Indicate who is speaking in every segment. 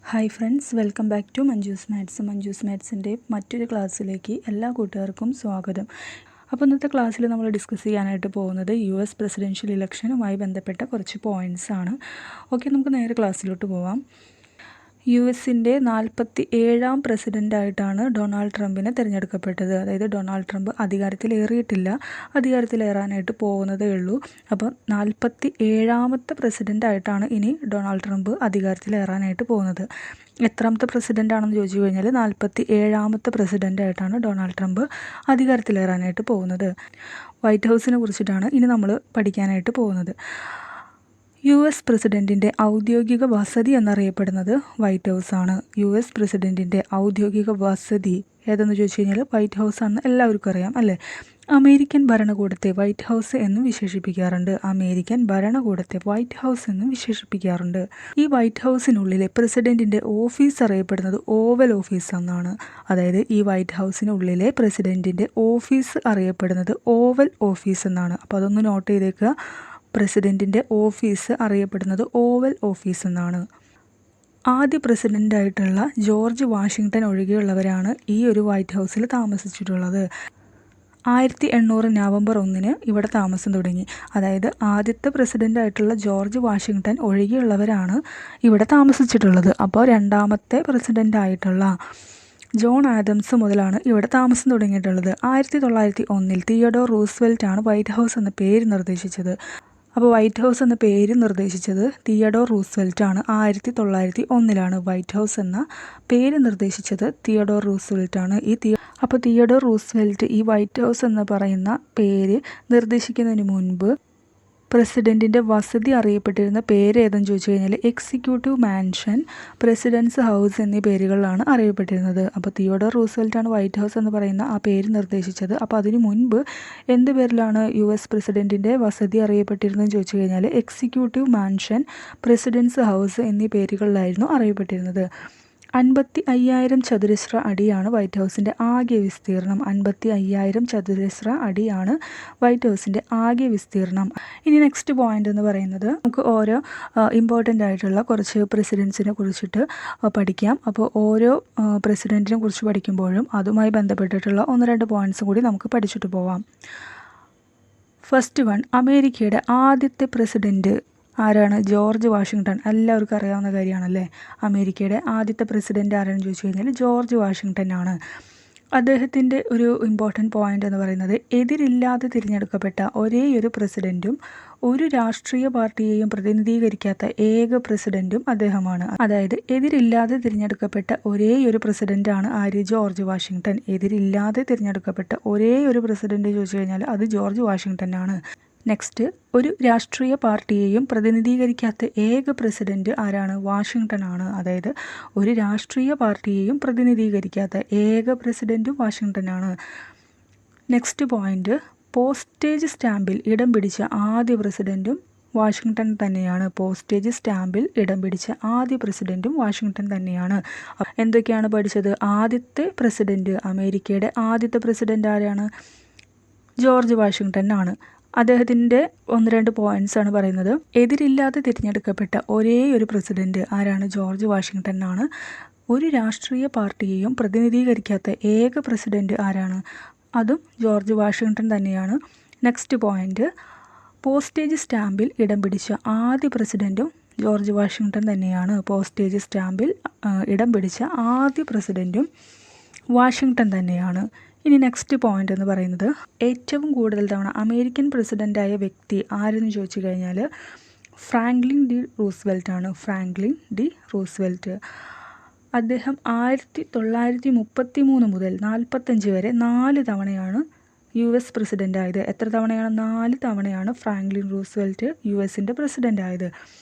Speaker 1: Hi friends, welcome back to Manju's മാത്സിൻ്റെ മറ്റൊരു ക്ലാസ്സിലേക്ക് എല്ലാ കൂട്ടുകാർക്കും സ്വാഗതം. അപ്പോൾ ഇന്നത്തെ ക്ലാസ്സിൽ നമ്മൾ ഡിസ്കസ് ചെയ്യാനായിട്ട് പോകുന്നത് US പ്രസിഡൻഷ്യൽ ഇലക്ഷനുമായി ബന്ധപ്പെട്ട കുറച്ച് പോയിൻറ്റ്സ് ആണ്. ഓക്കെ, നമുക്ക് നേരെ ക്ലാസ്സിലോട്ട് പോവാം. US-ൻ്റെ 47-ാം പ്രസിഡൻ്റായിട്ടാണ് ഡൊണാൾഡ് ട്രംപിനെ തിരഞ്ഞെടുക്കപ്പെട്ടത്. അതായത് ഡൊണാൾഡ് ട്രംപ് അധികാരത്തിലേറിയിട്ടില്ല, അധികാരത്തിലേറാനായിട്ട് പോകുന്നതേ ഉള്ളൂ. അപ്പോൾ 47-ാമത്തെ പ്രസിഡൻ്റായിട്ടാണ് ഇനി ഡൊണാൾഡ് ട്രംപ് അധികാരത്തിലേറാനായിട്ട് പോകുന്നത്. എത്രാമത്തെ പ്രസിഡൻ്റാണെന്ന് ചോദിച്ചു കഴിഞ്ഞാൽ 47-ാമത്തെ പ്രസിഡൻ്റായിട്ടാണ് ഡൊണാൾഡ് ട്രംപ് അധികാരത്തിലേറാനായിട്ട് പോകുന്നത്. വൈറ്റ് ഹൗസിനെ കുറിച്ചിട്ടാണ് ഇനി നമ്മൾ പഠിക്കാനായിട്ട് പോകുന്നത്. US പ്രസിഡൻറ്റിൻ്റെ ഔദ്യോഗിക വസതി എന്നറിയപ്പെടുന്നത് വൈറ്റ് ഹൗസ് ആണ്. US പ്രസിഡൻറ്റിൻ്റെ ഔദ്യോഗിക വസതി ഏതെന്ന് ചോദിച്ചു കഴിഞ്ഞാൽ വൈറ്റ് ഹൗസ് ആണെന്ന് എല്ലാവർക്കും അറിയാം അല്ലേ. അമേരിക്കൻ ഭരണകൂടത്തെ വൈറ്റ് ഹൗസ് എന്നും വിശേഷിപ്പിക്കാറുണ്ട്. അമേരിക്കൻ ഭരണകൂടത്തെ വൈറ്റ് ഹൗസ് എന്നും വിശേഷിപ്പിക്കാറുണ്ട്. ഈ വൈറ്റ് ഹൗസിനുള്ളിലെ പ്രസിഡൻറ്റിൻ്റെ ഓഫീസ് അറിയപ്പെടുന്നത് ഓവൽ ഓഫീസ് എന്നാണ്. അതായത് ഈ വൈറ്റ് ഹൗസിനുള്ളിലെ പ്രസിഡൻറ്റിൻ്റെ ഓഫീസ് അറിയപ്പെടുന്നത് ഓവൽ ഓഫീസ് എന്നാണ്. അപ്പോൾ അതൊന്ന് നോട്ട് ചെയ്തേക്കുക. പ്രസിഡൻറ്റിൻ്റെ ഓഫീസ് അറിയപ്പെടുന്നത് ഓവൽ ഓഫീസ് എന്നാണ്. ആദ്യ പ്രസിഡൻ്റായിട്ടുള്ള ജോർജ് വാഷിങ്ടൺ ഒഴികെയുള്ളവരാണ് ഈ ഒരു വൈറ്റ് ഹൗസിൽ താമസിച്ചിട്ടുള്ളത്. 1800 നവംബർ 1 ഇവിടെ താമസം തുടങ്ങി. അതായത് ആദ്യത്തെ പ്രസിഡൻ്റായിട്ടുള്ള ജോർജ് വാഷിങ്ടൺ ഒഴികെയുള്ളവരാണ് ഇവിടെ താമസിച്ചിട്ടുള്ളത്. അപ്പോൾ രണ്ടാമത്തെ പ്രസിഡൻ്റായിട്ടുള്ള ജോൺ ആദംസ് മുതലാണ് ഇവിടെ താമസം തുടങ്ങിയിട്ടുള്ളത്. 1901 തിയഡോർ റൂസ്വെൽറ്റ് ആണ് വൈറ്റ് ഹൗസ് എന്ന പേര് നിർദ്ദേശിച്ചത്. അപ്പോൾ വൈറ്റ് ഹൗസ് എന്ന പേര് നിർദ്ദേശിച്ചത് തിയഡോർ റൂസ്വെൽറ്റ് ആണ്. 1901 വൈറ്റ് ഹൗസ് എന്ന പേര് നിർദ്ദേശിച്ചത് തിയഡോർ റൂസ്വെൽറ്റ് ആണ്. അപ്പോൾ തിയഡോർ റൂസ്വെൽറ്റ് ഈ വൈറ്റ് ഹൗസ് എന്ന് പറയുന്ന പേര് നിർദ്ദേശിക്കുന്നതിന് മുൻപ് പ്രസിഡൻറ്റിൻ്റെ വസതി അറിയപ്പെട്ടിരുന്ന പേര് ഏതെന്ന് ചോദിച്ചു കഴിഞ്ഞാൽ എക്സിക്യൂട്ടീവ് മാൻഷൻ, പ്രസിഡൻസ് ഹൗസ് എന്നീ പേരുകളിലാണ് അറിയപ്പെട്ടിരുന്നത്. അപ്പോൾ തിയോഡോർ റൂസ്വെൽറ്റാണ് വൈറ്റ് ഹൗസ് എന്ന് പറയുന്ന ആ പേര് നിർദ്ദേശിച്ചത്. അപ്പോൾ അതിനു മുൻപ് എന്ത് പേരിലാണ് US പ്രസിഡൻറ്റിൻ്റെ വസതി അറിയപ്പെട്ടിരുന്നതെന്ന് ചോദിച്ചു കഴിഞ്ഞാൽ എക്സിക്യൂട്ടീവ് മാൻഷൻ, പ്രസിഡൻസ് ഹൗസ് എന്നീ പേരുകളിലായിരുന്നു അറിയപ്പെട്ടിരുന്നത്. 55,000 ചതുരശ്ര അടിയാണ് വൈറ്റ് ഹൗസിൻ്റെ ആകെ വിസ്തീർണം. 55,000 ചതുരശ്ര അടിയാണ് വൈറ്റ് ഹൗസിൻ്റെ ആകെ വിസ്തീർണം. ഇനി നെക്സ്റ്റ് പോയിന്റ് എന്ന് പറയുന്നത് നമുക്ക് ഓരോ ഇമ്പോർട്ടൻ്റ് ആയിട്ടുള്ള കുറച്ച് പ്രസിഡൻസിനെ കുറിച്ചിട്ട് പഠിക്കാം. അപ്പോൾ ഓരോ പ്രസിഡൻറ്റിനെ കുറിച്ച് പഠിക്കുമ്പോഴും അതുമായി ബന്ധപ്പെട്ടിട്ടുള്ള 1-2 പോയിന്റ്സും കൂടി നമുക്ക് പഠിച്ചിട്ട് പോവാം. ഫസ്റ്റ് വൺ, അമേരിക്കയുടെ ആദ്യത്തെ പ്രസിഡൻറ്റ് ആരാണ്? George Washington. എല്ലാവർക്കും അറിയാവുന്ന കാര്യമാണല്ലേ. അമേരിക്കയുടെ ആദ്യത്തെ പ്രസിഡൻറ്റ് ആരാണെന്ന് ചോദിച്ചു കഴിഞ്ഞാൽ ജോർജ് വാഷിങ്ടൺ ആണ്. അദ്ദേഹത്തിൻ്റെ ഒരു ഇമ്പോർട്ടൻ്റ് പോയിന്റ് എന്ന് പറയുന്നത് എതിരില്ലാതെ തിരഞ്ഞെടുക്കപ്പെട്ട ഒരേയൊരു പ്രസിഡൻറ്റും ഒരു രാഷ്ട്രീയ പാർട്ടിയെയും പ്രതിനിധീകരിക്കാത്ത ഏക പ്രസിഡൻറ്റും അദ്ദേഹമാണ്. അതായത് എതിരില്ലാതെ തിരഞ്ഞെടുക്കപ്പെട്ട ഒരേയൊരു പ്രസിഡൻ്റാണ് ആര്? George Washington. എതിരില്ലാതെ തിരഞ്ഞെടുക്കപ്പെട്ട ഒരേയൊരു പ്രസിഡൻറ്റ് ചോദിച്ചു കഴിഞ്ഞാൽ അത് ജോർജ് വാഷിങ്ടൺ ആണ്. നെക്സ്റ്റ്, ഒരു രാഷ്ട്രീയ പാർട്ടിയെയും പ്രതിനിധീകരിക്കാത്ത ഏക പ്രസിഡൻറ്റ് ആരാണ്? വാഷിങ്ടൺ ആണ്. അതായത് ഒരു രാഷ്ട്രീയ പാർട്ടിയെയും പ്രതിനിധീകരിക്കാത്ത ഏക പ്രസിഡൻറ്റ് വാഷിങ്ടൺ ആണ്. നെക്സ്റ്റ് പോയിന്റ്, പോസ്റ്റേജ് സ്റ്റാമ്പിൽ ഇടം പിടിച്ച ആദ്യ പ്രസിഡൻറ്റും വാഷിങ്ടൺ തന്നെയാണ്. പോസ്റ്റേജ് സ്റ്റാമ്പിൽ ഇടം പിടിച്ച ആദ്യ പ്രസിഡൻറ്റും വാഷിങ്ടൺ തന്നെയാണ്. എന്തൊക്കെയാണ് പഠിച്ചത്? ആദ്യത്തെ പ്രസിഡൻറ്റ്, അമേരിക്കയുടെ ആദ്യത്തെ പ്രസിഡൻറ്റ് ആരാണ്? ജോർജ് വാഷിങ്ടൺ ആണ്. അദ്ദേഹത്തിൻ്റെ 1-2 പോയിന്റ്സ് ആണ് പറയുന്നത്. എതിരില്ലാതെ തിരഞ്ഞെടുക്കപ്പെട്ട ഒരേ ഒരു പ്രസിഡൻറ്റ് ആരാണ്? ജോർജ് വാഷിങ്ടൺ ആണ്. ഒരു രാഷ്ട്രീയ പാർട്ടിയെയും പ്രതിനിധീകരിക്കാത്ത ഏക പ്രസിഡൻറ്റ് ആരാണ്? അതും ജോർജ് വാഷിങ്ടൺ തന്നെയാണ്. നെക്സ്റ്റ് പോയിന്റ്, പോസ്റ്റേജ് സ്റ്റാമ്പിൽ ഇടം പിടിച്ച ആദ്യ പ്രസിഡൻറ്റും ജോർജ് വാഷിങ്ടൺ തന്നെയാണ്. പോസ്റ്റേജ് സ്റ്റാമ്പിൽ ഇടം പിടിച്ച ആദ്യ പ്രസിഡൻറ്റും വാഷിങ്ടൺ തന്നെയാണ്. ഇനി നെക്സ്റ്റ് പോയിന്റ് എന്ന് പറയുന്നത് ഏറ്റവും കൂടുതൽ തവണ അമേരിക്കൻ പ്രസിഡൻ്റായ വ്യക്തി ആരെന്ന് ചോദിച്ചു കഴിഞ്ഞാൽ ഫ്രാങ്ക്ലിൻ ഡി റൂസ്വെൽറ്റ് ആണ്. Franklin D Roosevelt. അദ്ദേഹം 1933 മുതൽ 45 വരെ 4 തവണയാണ് US പ്രസിഡൻ്റ് ആയത്. എത്ര തവണയാണ്? 4 തവണയാണ് ഫ്രാങ്ക്ലിൻ റൂസ്വെൽറ്റ് US-ൻ്റെ പ്രസിഡൻ്റ് ആയത്.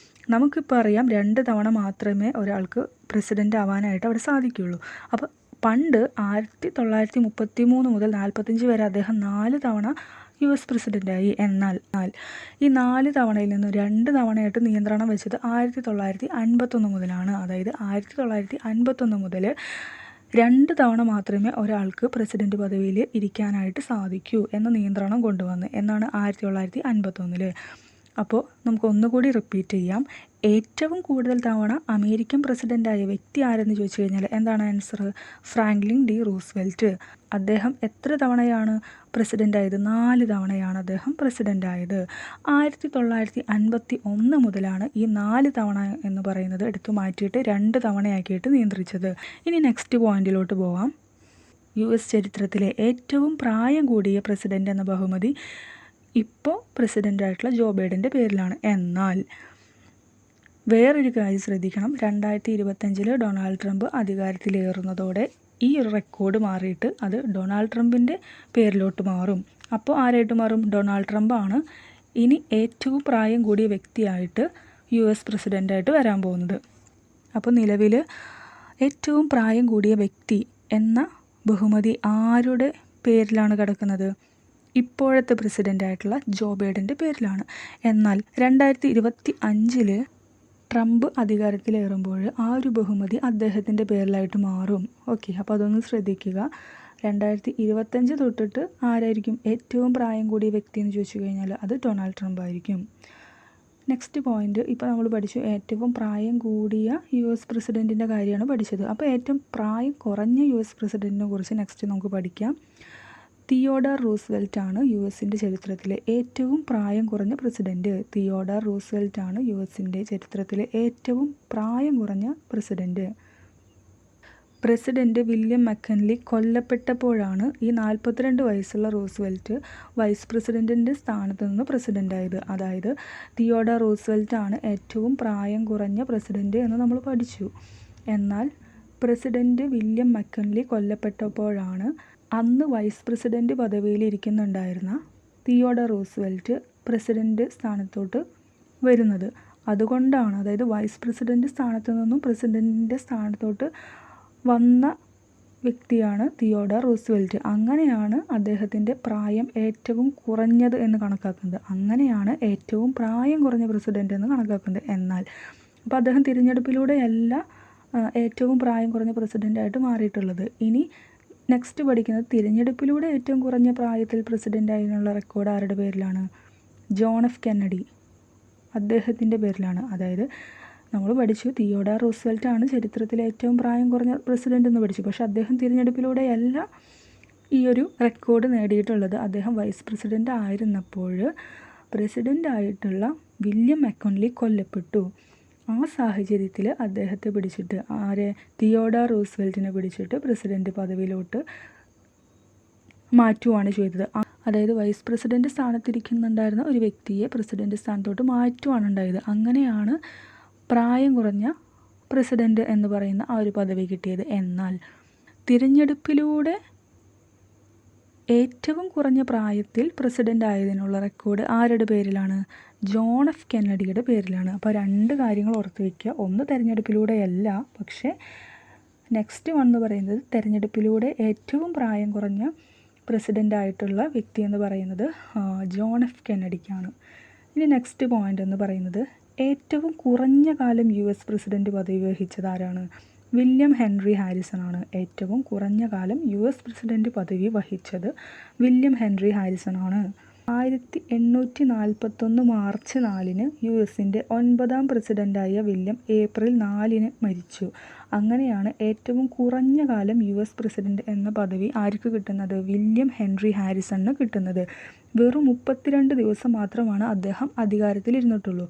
Speaker 1: നമുക്കിപ്പോൾ അറിയാം 2 തവണ മാത്രമേ ഒരാൾക്ക് പ്രസിഡൻ്റ് ആവാനായിട്ട് അവിടെ സാധിക്കുകയുള്ളൂ. അപ്പോൾ പണ്ട് 1933 മുതൽ 45 വരെ അദ്ദേഹം 4 തവണ US പ്രസിഡൻ്റായി. എന്നാൽ ഈ 4 തവണയിൽ നിന്ന് 2 തവണയായിട്ട് നിയന്ത്രണം വെച്ചത് 1951 മുതലാണ്. അതായത് 1951 മുതൽ 2 തവണ മാത്രമേ ഒരാൾക്ക് പ്രസിഡന്റ് പദവിയിൽ ഇരിക്കാനായിട്ട് സാധിക്കൂ എന്ന നിയന്ത്രണം കൊണ്ടുവന്ന് എന്നാണ് 1951. അപ്പോൾ നമുക്ക് ഒന്നുകൂടി റിപ്പീറ്റ് ചെയ്യാം. ഏറ്റവും കൂടുതൽ തവണ അമേരിക്കൻ പ്രസിഡൻ്റായ വ്യക്തി ആരെന്ന് ചോദിച്ചു കഴിഞ്ഞാൽ എന്താണ് ആൻസർ? Franklin D Roosevelt. അദ്ദേഹം എത്ര തവണയാണ് പ്രസിഡൻ്റ് ആയത്? 4 തവണയാണ് അദ്ദേഹം പ്രസിഡൻ്റ് ആയത്. 1951 മുതലാണ് ഈ 4 തവണ എന്ന് പറയുന്നത് എടുത്തു മാറ്റിയിട്ട് 2 തവണയാക്കിയിട്ട് നിയന്ത്രിച്ചത്. ഇനി നെക്സ്റ്റ് പോയിന്റിലോട്ട് പോവാം. US ചരിത്രത്തിലെ ഏറ്റവും പ്രായം കൂടിയ പ്രസിഡൻ്റ് എന്ന ബഹുമതി ഇപ്പോൾ പ്രസിഡൻ്റായിട്ടുള്ള ജോ ബൈഡൻ്റെ പേരിലാണ്. എന്നാൽ വേറൊരു കാര്യം ശ്രദ്ധിക്കണം. 2025 ഡൊണാൾഡ് ട്രംപ് അധികാരത്തിലേറുന്നതോടെ ഈ ഒരു റെക്കോർഡ് മാറിയിട്ട് അത് ഡൊണാൾഡ് ട്രംപിൻ്റെ പേരിലോട്ട് മാറും. അപ്പോൾ ആരായിട്ട് മാറും? ഡൊണാൾഡ് ട്രംപാണ് ഇനി ഏറ്റവും പ്രായം കൂടിയ വ്യക്തിയായിട്ട് US പ്രസിഡൻ്റായിട്ട് വരാൻ പോകുന്നത്. അപ്പോൾ നിലവിൽ ഏറ്റവും പ്രായം കൂടിയ വ്യക്തി എന്ന ബഹുമതി ആരുടെ പേരിലാണ് കിടക്കുന്നത്? ഇപ്പോഴത്തെ പ്രസിഡൻ്റായിട്ടുള്ള ജോ ബൈഡൻ്റെ പേരിലാണ്. എന്നാൽ 2025 ട്രംപ് അധികാരത്തിലേറുമ്പോൾ ആ ഒരു ബഹുമതി അദ്ദേഹത്തിൻ്റെ പേരിലായിട്ട് മാറും. ഓക്കെ, അപ്പോൾ അതൊന്ന് ശ്രദ്ധിക്കുക. 2025 തൊട്ടിട്ട് ആരായിരിക്കും ഏറ്റവും പ്രായം കൂടിയ വ്യക്തി എന്ന് ചോദിച്ചു കഴിഞ്ഞാൽ അത് ഡൊണാൾഡ് ട്രംപ് ആയിരിക്കും. നെക്സ്റ്റ് പോയിന്റ്, ഇപ്പോൾ നമ്മൾ പഠിച്ചു ഏറ്റവും പ്രായം കൂടിയ US പ്രസിഡൻറ്റിൻ്റെ കാര്യമാണ് പഠിച്ചത്. അപ്പോൾ ഏറ്റവും പ്രായം കുറഞ്ഞ US പ്രസിഡൻറ്റിനെ കുറിച്ച് നെക്സ്റ്റ് നമുക്ക് പഠിക്കാം. തിയോഡർ റൂസ്വെൽറ്റ് ആണ് USൻ്റെ ചരിത്രത്തിലെ ഏറ്റവും പ്രായം കുറഞ്ഞ പ്രസിഡൻറ്റ്. തിയോഡർ റൂസ്വെൽറ്റ് ആണ് USൻ്റെ ചരിത്രത്തിലെ ഏറ്റവും പ്രായം കുറഞ്ഞ പ്രസിഡൻറ്റ്. പ്രസിഡൻറ്റ് വില്യം മക്കൻലി കൊല്ലപ്പെട്ടപ്പോഴാണ് ഈ 42 വയസ്സുള്ള റൂസ്വെൽറ്റ് വൈസ് പ്രസിഡൻറ്റിൻ്റെ സ്ഥാനത്ത് നിന്ന് പ്രസിഡൻ്റായത്. അതായത് തിയോഡർ റൂസ്വെൽറ്റ് ആണ് ഏറ്റവും പ്രായം കുറഞ്ഞ പ്രസിഡൻറ്റ് എന്ന് നമ്മൾ പഠിച്ചു. എന്നാൽ പ്രസിഡൻറ്റ് വില്യം മക്കൻലി കൊല്ലപ്പെട്ടപ്പോഴാണ് അന്ന് വൈസ് പ്രസിഡൻറ്റ് പദവിയിലിരിക്കുന്നുണ്ടായിരുന്ന തിയോഡർ റൂസ്വെൽറ്റ് പ്രസിഡൻറ്റ് സ്ഥാനത്തോട്ട് വരുന്നത്. അതുകൊണ്ടാണ്, അതായത് വൈസ് പ്രസിഡൻറ്റ് സ്ഥാനത്ത് നിന്നും പ്രസിഡൻറ്റിൻ്റെ സ്ഥാനത്തോട്ട് വന്ന വ്യക്തിയാണ് തിയോഡർ റൂസ്വെൽറ്റ്. അങ്ങനെയാണ് അദ്ദേഹത്തിൻ്റെ പ്രായം ഏറ്റവും കുറഞ്ഞത് എന്ന് കണക്കാക്കുന്നത്. അങ്ങനെയാണ് ഏറ്റവും പ്രായം കുറഞ്ഞ പ്രസിഡൻ്റ് എന്ന് കണക്കാക്കുന്നത്. എന്നാൽ അപ്പോൾ അദ്ദേഹം തിരഞ്ഞെടുപ്പിലൂടെയല്ല ഏറ്റവും പ്രായം കുറഞ്ഞ പ്രസിഡൻ്റായിട്ട് മാറിയിട്ടുള്ളത്. ഇനി നെക്സ്റ്റ് പഠിക്കുന്നത് തിരഞ്ഞെടുപ്പിലൂടെ ഏറ്റവും കുറഞ്ഞ പ്രായത്തിൽ പ്രസിഡൻ്റായതിനുള്ള റെക്കോർഡ് ആരുടെ പേരിലാണ്? ജോൺ എഫ് കെന്നഡി, അദ്ദേഹത്തിൻ്റെ പേരിലാണ്. അതായത് നമ്മൾ പഠിച്ചു തിയോഡർ റൂസ്വെൽറ്റ് ആണ് ചരിത്രത്തിലെ ഏറ്റവും പ്രായം കുറഞ്ഞ പ്രസിഡൻ്റ് എന്ന് പഠിച്ചു. പക്ഷേ അദ്ദേഹം തിരഞ്ഞെടുപ്പിലൂടെയല്ല ഈ ഒരു റെക്കോർഡ് നേടിയിട്ടുള്ളത്. അദ്ദേഹം വൈസ് പ്രസിഡൻ്റ് ആയിരുന്നപ്പോൾ പ്രസിഡൻ്റായിട്ടുള്ള വില്യം മക്കൻലി കൊല്ലപ്പെട്ടു. ആ സാഹചര്യത്തിൽ അദ്ദേഹത്തെ പിടിച്ചിട്ട് തിയോഡർ റൂസ്വെൽറ്റിനെ പിടിച്ചിട്ട് പ്രസിഡൻറ്റ് പദവിയിലോട്ട് മാറ്റുകയാണ് ചെയ്തത്. അതായത് വൈസ് പ്രസിഡൻറ്റ് സ്ഥാനത്തിരിക്കുന്നുണ്ടായിരുന്ന ഒരു വ്യക്തിയെ പ്രസിഡൻറ്റ് സ്ഥാനത്തോട്ട് മാറ്റുകയാണ് ഉണ്ടായത്. അങ്ങനെയാണ് പ്രായം കുറഞ്ഞ പ്രസിഡൻറ്റ് എന്ന് പറയുന്ന ആ ഒരു പദവി കിട്ടിയത്. എന്നാൽ തിരഞ്ഞെടുപ്പിലൂടെ ഏറ്റവും കുറഞ്ഞ പ്രായത്തിൽ പ്രസിഡൻ്റ് ആയതിനുള്ള റെക്കോർഡ് ആരുടെ പേരിലാണ്? ജോൺ എഫ് കെന്നഡിയുടെ പേരിലാണ്. അപ്പോൾ 2 കാര്യങ്ങൾ ഓർത്ത് വയ്ക്കുക. ഒന്ന് തിരഞ്ഞെടുപ്പിലൂടെയല്ല, പക്ഷേ നെക്സ്റ്റ് എന്ന് പറയുന്നത് തിരഞ്ഞെടുപ്പിലൂടെ ഏറ്റവും പ്രായം കുറഞ്ഞ പ്രസിഡൻ്റായിട്ടുള്ള വ്യക്തി എന്ന് പറയുന്നത് ജോൺ എഫ് കെന്നഡിക്കാണ്. ഇനി നെക്സ്റ്റ് പോയിന്റ് എന്ന് പറയുന്നത് ഏറ്റവും കുറഞ്ഞ കാലം US പ്രസിഡൻറ്റ് പദവി വഹിച്ചത് ആരാണ്? വില്യം ഹെൻറി ഹാരിസൺ ആണ്. ഏറ്റവും കുറഞ്ഞ കാലം US പ്രസിഡൻറ്റ് പദവി വഹിച്ചത് വില്യം ഹെൻറി ഹാരിസൺ ആണ്. 1841 മാർച്ച് 4 USൻ്റെ 9ാം പ്രസിഡൻ്റായ വില്യം ഏപ്രിൽ 4 മരിച്ചു. അങ്ങനെയാണ് ഏറ്റവും കുറഞ്ഞ കാലം US പ്രസിഡൻറ്റ് എന്ന പദവി ആർക്ക് കിട്ടുന്നത്? വില്യം ഹെൻറി ഹാരിസണിന് കിട്ടുന്നത്. വെറും 32 ദിവസം മാത്രമാണ് അദ്ദേഹം അധികാരത്തിലിരുന്നിട്ടുള്ളൂ.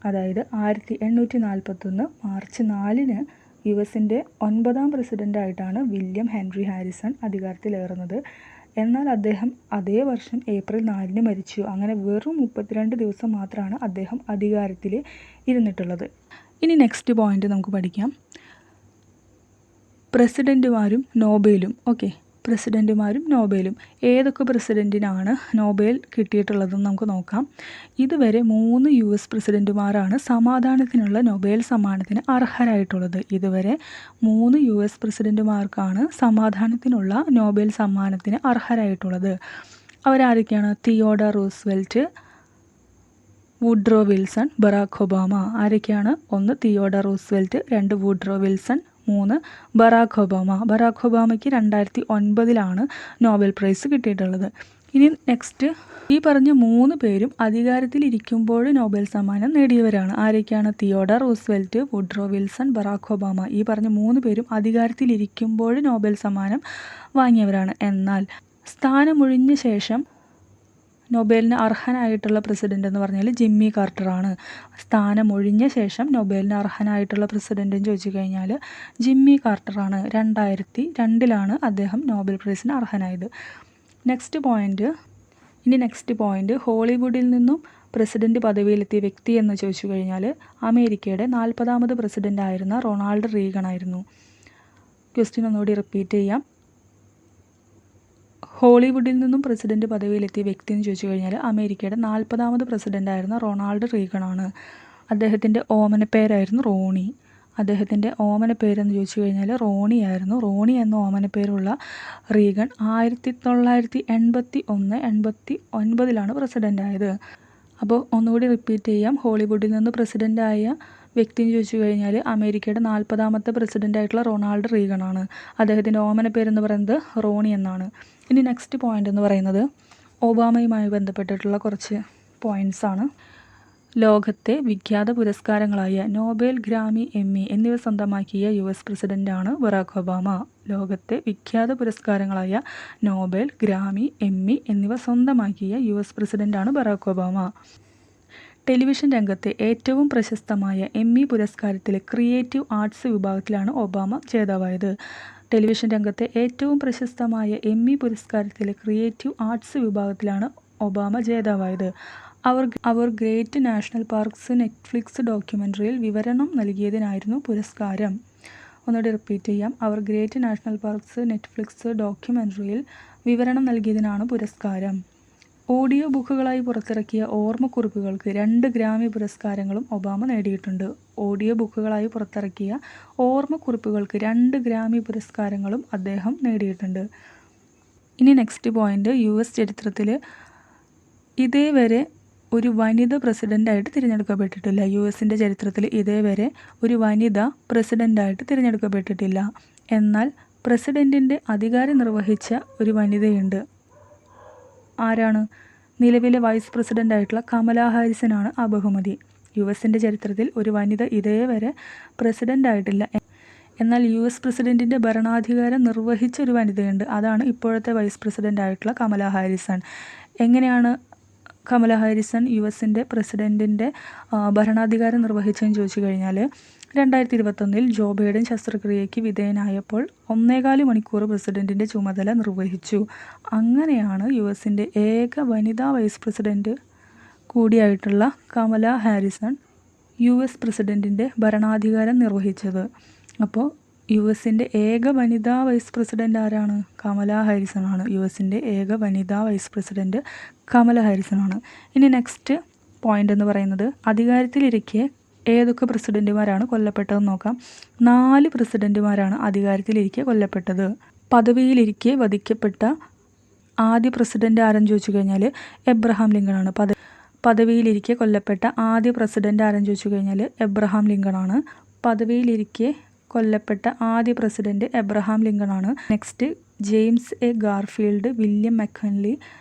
Speaker 1: അതായത് 1841 മാർച്ച് 4 USൻ്റെ 9ാം പ്രസിഡൻ്റായിട്ടാണ് വില്യം ഹെൻറി ഹാരിസൺ അധികാരത്തിലേറുന്നത്. എന്നാൽ അദ്ദേഹം അതേ വർഷം ഏപ്രിൽ 4 മരിച്ചു. അങ്ങനെ വെറും 32 ദിവസം മാത്രമാണ് അദ്ദേഹം അധികാരത്തിൽ ഇരുന്നിട്ടുള്ളത്. ഇനി നെക്സ്റ്റ് പോയിന്റ് നമുക്ക് പഠിക്കാം. പ്രസിഡൻറ്റുമാരും നോബേലും. ഓക്കെ, പ്രസിഡൻറ്റുമാരും നോബേലും ഏതൊക്കെ പ്രസിഡൻറ്റിനാണ് നോബേൽ കിട്ടിയിട്ടുള്ളതെന്ന് നമുക്ക് നോക്കാം. ഇതുവരെ 3 US പ്രസിഡൻറ്റുമാരാണ് സമാധാനത്തിനുള്ള നൊബേൽ സമ്മാനത്തിന് അർഹരായിട്ടുള്ളത്. ഇതുവരെ 3 US പ്രസിഡൻറ്റുമാർക്കാണ് സമാധാനത്തിനുള്ള നോബേൽ സമ്മാനത്തിന് അർഹരായിട്ടുള്ളത്. അവരാരൊക്കെയാണ്? Theodore Roosevelt, Woodrow Wilson, Barack Obama. ആരൊക്കെയാണ്? 1 Theodore Roosevelt, 2 Woodrow Wilson, 3 Barack Obama. Barack ഒബാമയ്ക്ക് 2009 നോബൽ പ്രൈസ് കിട്ടിയിട്ടുള്ളത്. ഇനി നെക്സ്റ്റ് ഈ പറഞ്ഞ 3 പേരും അധികാരത്തിലിരിക്കുമ്പോൾ നോബൽ സമ്മാനം നേടിയവരാണ്. ആരൊക്കെയാണ്? Theodore Roosevelt, Woodrow Wilson, Barack Obama. ഈ പറഞ്ഞ 3 പേരും അധികാരത്തിലിരിക്കുമ്പോൾ നോബൽ സമ്മാനം വാങ്ങിയവരാണ്. എന്നാൽ സ്ഥാനമൊഴിഞ്ഞ ശേഷം നൊബേലിന് അർഹനായിട്ടുള്ള പ്രസിഡൻ്റ് എന്ന് പറഞ്ഞാൽ ജിമ്മി കാർട്ടറാണ്. സ്ഥാനമൊഴിഞ്ഞ ശേഷം നൊബേലിന് അർഹനായിട്ടുള്ള പ്രസിഡൻ്റ് എന്ന് ചോദിച്ചു കഴിഞ്ഞാൽ ജിമ്മി കാർട്ടറാണ്. 2002 അദ്ദേഹം നോബൽ പ്രൈസിന് അർഹനായത്. നെക്സ്റ്റ് പോയിൻ്റ് ഹോളിവുഡിൽ നിന്നും പ്രസിഡന്റ് പദവിയിലെത്തിയ വ്യക്തി എന്ന് ചോദിച്ചു കഴിഞ്ഞാൽ അമേരിക്കയുടെ 40ാമത് പ്രസിഡൻ്റ് ആയിരുന്ന റൊണാൾഡ് റീഗൺ ആയിരുന്നു. ക്വസ്റ്റ്യൻ ഒന്നുകൂടി റിപ്പീറ്റ് ചെയ്യാം. ഹോളിവുഡിൽ നിന്നും പ്രസിഡന്റ് പദവിയിലെത്തിയ വ്യക്തി എന്ന് ചോദിച്ചു കഴിഞ്ഞാൽ അമേരിക്കയുടെ 40ാമത് പ്രസിഡൻ്റ് ആയിരുന്ന റൊണാൾഡ് റീഗൺ ആണ്. അദ്ദേഹത്തിൻ്റെ ഓമനപ്പേരായിരുന്നു റോണി. അദ്ദേഹത്തിൻ്റെ ഓമനപ്പേരെന്ന് ചോദിച്ചു കഴിഞ്ഞാൽ റോണി ആയിരുന്നു. റോണി എന്ന ഓമനപ്പേരുള്ള റീഗൺ 1989 പ്രസിഡൻ്റ് ആയത്. അപ്പോൾ ഒന്നുകൂടി റിപ്പീറ്റ് ചെയ്യാം. ഹോളിവുഡിൽ നിന്ന് പ്രസിഡൻ്റായ വ്യക്തി എന്ന് ചോദിച്ചു കഴിഞ്ഞാൽ അമേരിക്കയുടെ 40ാമത്തെ പ്രസിഡൻ്റ് ആയിട്ടുള്ള റൊണാൾഡ് റീഗൺ ആണ്. അദ്ദേഹത്തിൻ്റെ ഓമനപ്പേരെന്ന് പറയുന്നത് റോണി എന്നാണ്. ഇനി നെക്സ്റ്റ് പോയിൻ്റ് എന്ന് പറയുന്നത് ഒബാമയുമായി ബന്ധപ്പെട്ടിട്ടുള്ള കുറച്ച് പോയിൻറ്റ്സാണ്. ലോകത്തെ വിഖ്യാത പുരസ്കാരങ്ങളായ നോബൽ, ഗ്രാമി, എമ്മി എന്നിവ സ്വന്തമാക്കിയ US പ്രസിഡൻ്റാണ് ബറാക് ഒബാമ. ലോകത്തെ വിഖ്യാത പുരസ്കാരങ്ങളായ നോബൽ, ഗ്രാമി, എമ്മി എന്നിവ സ്വന്തമാക്കിയ US പ്രസിഡൻ്റാണ് ബറാക് ഒബാമ. ടെലിവിഷൻ രംഗത്തെ ഏറ്റവും പ്രശസ്തമായ എമ്മി പുരസ്കാരത്തിലെ ക്രിയേറ്റീവ് ആർട്സ് വിഭാഗത്തിലാണ് ഒബാമ ജേതാവായത്. ടെലിവിഷൻ രംഗത്തെ ഏറ്റവും പ്രശസ്തമായ എമ്മി പുരസ്കാരത്തിലെ ക്രിയേറ്റീവ് ആർട്സ് വിഭാഗത്തിലാണ് ഒബാമ ജേതാവായത്. അവർ ഗ്രേറ്റ് നാഷണൽ പാർക്സ് നെറ്റ്ഫ്ലിക്സ് ഡോക്യുമെൻ്ററിയിൽ വിവരണം നൽകിയതിനായിരുന്നു പുരസ്കാരം. ഒന്നുകൂടി റിപ്പീറ്റ് ചെയ്യാം. അവർ ഗ്രേറ്റ് നാഷണൽ പാർക്സ് നെറ്റ്ഫ്ലിക്സ് ഡോക്യുമെൻ്ററിയിൽ വിവരണം നൽകിയതിനാണ് പുരസ്കാരം. ഓഡിയോ ബുക്കുകളായി പുറത്തിറക്കിയ ഓർമ്മക്കുറിപ്പുകൾക്ക് 2 ഗ്രാമി പുരസ്കാരങ്ങളും ഒബാമ നേടിയിട്ടുണ്ട്. ഓഡിയോ ബുക്കുകളായി പുറത്തിറക്കിയ ഓർമ്മക്കുറിപ്പുകൾക്ക് 2 ഗ്രാമി പുരസ്കാരങ്ങളും അദ്ദേഹം നേടിയിട്ടുണ്ട്. ഇനി നെക്സ്റ്റ് പോയിൻ്റ്, US ചരിത്രത്തിൽ ഇതേവരെ ഒരു വനിത പ്രസിഡൻ്റായിട്ട് തിരഞ്ഞെടുക്കപ്പെട്ടിട്ടില്ല. USൻ്റെ ചരിത്രത്തിൽ ഇതേവരെ ഒരു വനിത പ്രസിഡൻ്റായിട്ട് തിരഞ്ഞെടുക്കപ്പെട്ടിട്ടില്ല. എന്നാൽ പ്രസിഡൻറ്റിൻ്റെ അധികാരം നിർവഹിച്ച ഒരു വനിതയുണ്ട്. ആരാണ്? നിലവിലെ വൈസ് പ്രസിഡൻ്റായിട്ടുള്ള കമലാ ഹാരിസനാണ് ആ ബഹുമതി. USൻ്റെ ചരിത്രത്തിൽ ഒരു വനിത ഇതേവരെ പ്രസിഡൻ്റായിട്ടില്ല. എന്നാൽ US പ്രസിഡൻറ്റിൻ്റെ ഭരണാധികാരം നിർവഹിച്ച ഒരു വനിതയുണ്ട്. അതാണ് ഇപ്പോഴത്തെ വൈസ് പ്രസിഡൻ്റായിട്ടുള്ള കമലാ ഹാരിസൺ. എങ്ങനെയാണ് കമലാ ഹാരിസൺ USൻ്റെ പ്രസിഡൻറ്റിൻ്റെ ഭരണാധികാരം നിർവഹിച്ചതെന്ന് ചോദിച്ചു കഴിഞ്ഞാൽ 2021 ജോ ബൈഡൻ ശസ്ത്രക്രിയയ്ക്ക് വിധേയനായപ്പോൾ 1.25 മണിക്കൂർ പ്രസിഡൻറ്റിൻ്റെ ചുമതല നിർവഹിച്ചു. അങ്ങനെയാണ് USൻ്റെ ഏക വനിതാ വൈസ് പ്രസിഡൻറ്റ് കൂടിയായിട്ടുള്ള കമലാ ഹാരിസൺ US പ്രസിഡൻറ്റിൻ്റെ ഭരണാധികാരം നിർവഹിച്ചത്. അപ്പോൾ USൻ്റെ ഏക വനിതാ വൈസ് പ്രസിഡൻ്റ് ആരാണ്? കമലാ ഹാരിസൺ ആണ്. USൻ്റെ ഏക വനിതാ വൈസ് പ്രസിഡൻറ്റ് കമലാ ഹാരിസൺ ആണ്. ഇനി നെക്സ്റ്റ് പോയിൻ്റ് എന്ന് പറയുന്നത് അധികാരത്തിലിരിക്കെ ഏതൊക്കെ പ്രസിഡൻറ്റുമാരാണ് കൊല്ലപ്പെട്ടതെന്ന് നോക്കാം. 4 പ്രസിഡൻറ്റുമാരാണ് അധികാരത്തിലിരിക്കെ കൊല്ലപ്പെട്ടത്. പദവിയിലിരിക്കെ വധിക്കപ്പെട്ട ആദ്യ പ്രസിഡൻ്റ് ആരെന്ന് ചോദിച്ചു കഴിഞ്ഞാൽ എബ്രഹാം ലിങ്കൺ ആണ്. പദവിയിലിരിക്കെ കൊല്ലപ്പെട്ട ആദ്യ പ്രസിഡൻ്റ് ആരെന്ന് ചോദിച്ചു കഴിഞ്ഞാൽ എബ്രഹാം ലിങ്കൺ ആണ്. പദവിയിലിരിക്കെ കൊല്ലപ്പെട്ട ആദ്യ പ്രസിഡന്റ് എബ്രഹാം ലിങ്കൺ ആണ്. Next James A Garfield, William McKinley,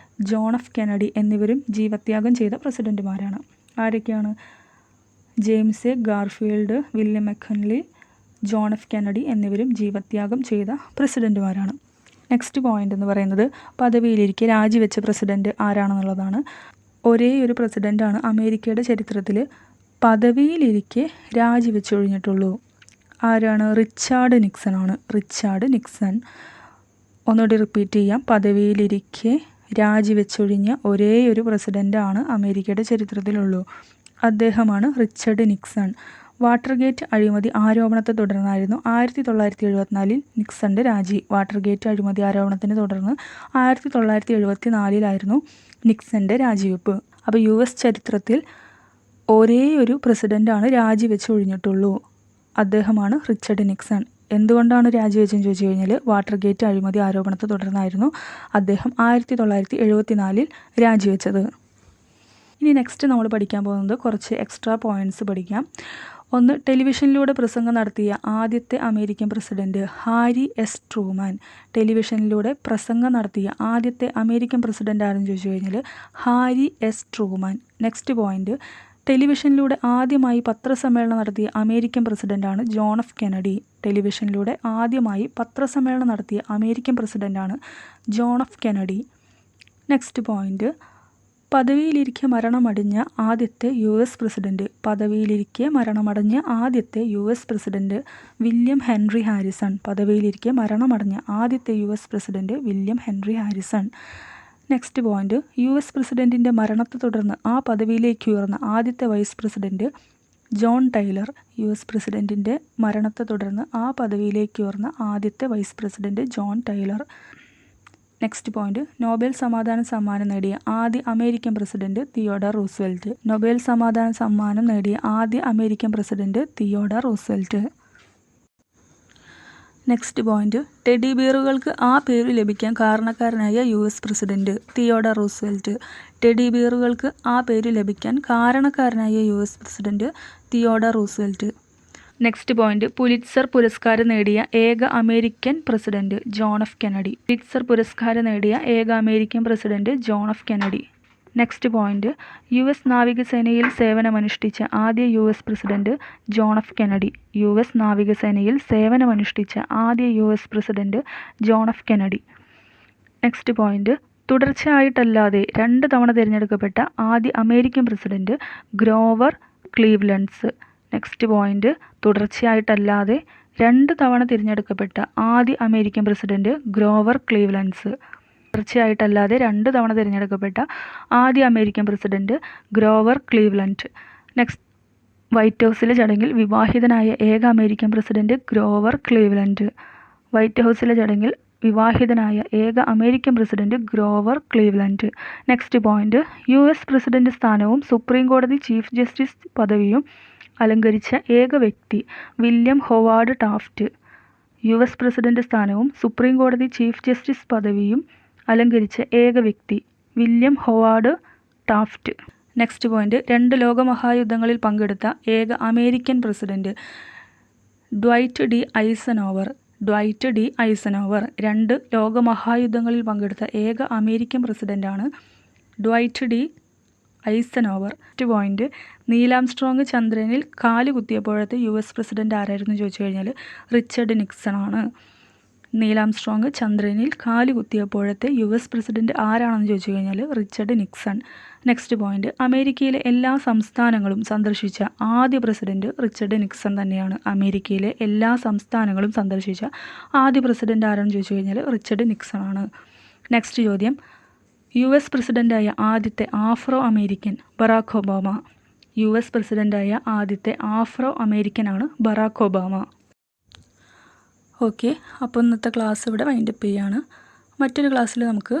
Speaker 1: John F Kennedy എന്നിവരും ജീവത്യാഗം ചെയ്ത പ്രസിഡന്റുമാരാണ്. ആരൊക്കെയാണ്? James A Garfield, William McKinley, John F Kennedy എന്നിവരും ജീവത്യാഗം ചെയ്ത പ്രസിഡന്റുമാരാണ്. നെക്സ്റ്റ് പോയിന്റ് എന്ന് പറയുന്നത് പദവിയിലിരിക്കെ രാജിവെച്ച പ്രസിഡന്റ് ആരാണെന്നുള്ളതാണ്. ഒരേ ഒരു പ്രസിഡന്റാണ് അമേരിക്കയുടെ ചരിത്രത്തിൽ പദവിയിലിരിക്കെ രാജിവെച്ചൊഴിഞ്ഞിട്ടുള്ളൂ. ആരാണ്? റിച്ചാർഡ് നിക്സൺ ആണ്. Richard Nixon. ഒന്നുകൂടി റിപ്പീറ്റ് ചെയ്യാം. പദവിയിലിരിക്കെ രാജിവെച്ചൊഴിഞ്ഞ ഒരേ ഒരു പ്രസിഡൻ്റാണ് അമേരിക്കയുടെ ചരിത്രത്തിലുള്ളൂ. അദ്ദേഹമാണ് റിച്ചാർഡ് നിക്സൺ. വാട്ടർഗേറ്റ് അഴിമതി ആരോപണത്തെ തുടർന്നായിരുന്നു 1974 നിക്സന്റെ രാജി. വാട്ടർഗേറ്റ് അഴിമതി ആരോപണത്തിനെ തുടർന്ന് 1974 നിക്സന്റെ രാജിവെപ്പ്. അപ്പോൾ US ചരിത്രത്തിൽ ഒരേ ഒരു പ്രസിഡൻ്റാണ് രാജിവെച്ച് ഒഴിഞ്ഞിട്ടുള്ളൂ. അദ്ദേഹമാണ് റിച്ചാർഡ് നിക്സൺ. എന്തുകൊണ്ടാണ് രാജിവെച്ചെന്ന് ചോദിച്ചു കഴിഞ്ഞാൽ വാട്ടർഗേറ്റ് അഴിമതി ആരോപണത്തെ തുടർന്നായിരുന്നു അദ്ദേഹം 1974 രാജിവെച്ചത്. ഇനി നെക്സ്റ്റ് നമ്മൾ പഠിക്കാൻ പോകുന്നത് കുറച്ച് എക്സ്ട്രാ പോയിൻറ്റ്സ് പഠിക്കാം. ഒന്ന്, ടെലിവിഷനിലൂടെ പ്രസംഗം നടത്തിയ ആദ്യത്തെ American president Harry S Truman. ടെലിവിഷനിലൂടെ പ്രസംഗം നടത്തിയ ആദ്യത്തെ അമേരിക്കൻ പ്രസിഡന്റ് ആരെന്ന് ചോദിച്ചു കഴിഞ്ഞാൽ Harry S Truman. Next point, ടെലിവിഷനിലൂടെ ആദ്യമായി പത്രസമ്മേളനം നടത്തിയ അമേരിക്കൻ പ്രസിഡന്റാണ് ജോൺ എഫ് കെനഡി. ടെലിവിഷനിലൂടെ ആദ്യമായി പത്രസമ്മേളനം നടത്തിയ അമേരിക്കൻ പ്രസിഡന്റാണ് John F Kennedy. Next point, പദവിയിലിരിക്കെ മരണമടഞ്ഞ ആദ്യത്തെ US പ്രസിഡന്റ്. പദവിയിലിരിക്കെ മരണമടഞ്ഞ ആദ്യത്തെ US president William Henry Harrison. പദവിയിലിരിക്കെ മരണമടഞ്ഞ ആദ്യത്തെ US president William Henry Harrison. Next point, US പ്രസിഡന്റിൻ്റെ മരണത്തെ തുടർന്ന് ആ പദവിയിലേക്ക് ഉയർന്ന ആദ്യത്തെ vice president John Tyler. US പ്രസിഡന്റിൻ്റെ മരണത്തെ തുടർന്ന് ആ പദവിയിലേക്ക് ഉയർന്ന ആദ്യത്തെ vice president John Tyler. Next point, Nobel സമാധാന സമ്മാനം നേടിയ ആദ്യ American president Theodore Roosevelt. Nobel സമാധാന സമ്മാനം നേടിയ ആദ്യ American president Theodore Roosevelt. Next point, teddy ബിയറുകൾക്ക് ആ പേര് ലഭിക്കാൻ കാരണക്കാരനായ US president Theodore Roosevelt. Teddy ബിയറുകൾക്ക് ആ പേര് ലഭിക്കാൻ കാരണക്കാരനായ US president Theodore Roosevelt. Next point, Pulitzer പുരസ്കാരം നേടിയ ഏക American president John F Kennedy. പുലിറ്റ്സർ പുരസ്കാരം നേടിയ ഏക American president John F Kennedy. Next point, US നാവികസേനയിൽ സേവനമനുഷ്ഠിച്ച ആദ്യ US president John F Kennedy. US നാവികസേനയിൽ സേവനമനുഷ്ഠിച്ച ആദ്യ US president John F Kennedy. Next point, തുടർച്ചയായിട്ടല്ലാതെ 2 തവണ തിരഞ്ഞെടുക്കപ്പെട്ട ആദ്യ American president Grover Cleveland's. Next point, തുടർച്ചയായിട്ടല്ലാതെ 2 തവണ തിരഞ്ഞെടുക്കപ്പെട്ട ആദ്യ അമേരിക്കൻ പ്രസിഡന്റ് ഗ്രോവർ ക്ലീവ്ലൻഡ്സ്. തുടർച്ചയായിട്ടല്ലാതെ 2 തവണ തിരഞ്ഞെടുക്കപ്പെട്ട ആദ്യ American president Grover Cleveland. Next, white ഹൗസിലെ ചടങ്ങിൽ വിവാഹിതനായ ഏക American president Grover Cleveland. White ഹൗസിലെ ചടങ്ങിൽ വിവാഹിതനായ ഏക American president Grover Cleveland. Next point, US president സ്ഥാനവും സുപ്രീം കോടതി ചീഫ് ജസ്റ്റിസ് പദവിയും അലങ്കരിച്ച ഏക വ്യക്തി William Howard Taft. US president സ്ഥാനവും സുപ്രീം കോടതി ചീഫ് ജസ്റ്റിസ് പദവിയും അലങ്കരിച്ച ഏക വ്യക്തി William Howard Taft. Next point, 2 ലോകമഹായുദ്ധങ്ങളിൽ പങ്കെടുത്ത ഏക American president Dwight D Eisenhower. Dwight D Eisenhower. 2 ലോകമഹായുദ്ധങ്ങളിൽ പങ്കെടുത്ത ഏക അമേരിക്കൻ പ്രസിഡന്റാണ് Dwight D Eisenhower. Next point, Neil Armstrong ചന്ദ്രനിൽ കാല് കുത്തിയപ്പോഴത്തെ US പ്രസിഡന്റ് ആരായിരുന്നു ചോദിച്ചു കഴിഞ്ഞാൽ റിച്ചർഡ് നിക്സൺ ആണ്. നീലാംസ്ട്രോങ് ചന്ദ്രനിൽ കാല് കുത്തിയപ്പോഴത്തെ US പ്രസിഡന്റ് ആരാണെന്ന് ചോദിച്ചു കഴിഞ്ഞാൽ റിച്ചർഡ് നിക്സൺ. നെക്സ്റ്റ് പോയിന്റ്, അമേരിക്കയിലെ എല്ലാ സംസ്ഥാനങ്ങളും സന്ദർശിച്ച ആദ്യ പ്രസിഡന്റ് റിച്ചർഡ് നിക്സൺ തന്നെയാണ്. അമേരിക്കയിലെ എല്ലാ സംസ്ഥാനങ്ങളും സന്ദർശിച്ച ആദ്യ പ്രസിഡന്റ് ആരാണെന്ന് ചോദിച്ചു കഴിഞ്ഞാൽ റിച്ചർഡ് നിക്സൺ ആണ്. നെക്സ്റ്റ് ചോദ്യം, US പ്രസിഡന്റായ ആദ്യത്തെ Afro American Barack Obama. US പ്രസിഡന്റായ ആദ്യത്തെ ആഫ്രോ അമേരിക്കനാണ് ബറാക് ഒബാമ. ഓക്കെ, അപ്പോൾ ഇന്നത്തെ ക്ലാസ് ഇവിടെ വൈൻഡപ്പ് ചെയ്യാണ്. മറ്റൊരു ക്ലാസ്സിൽ നമുക്ക്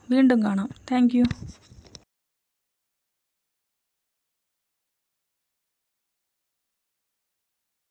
Speaker 1: വീണ്ടും കാണാം. Thank you.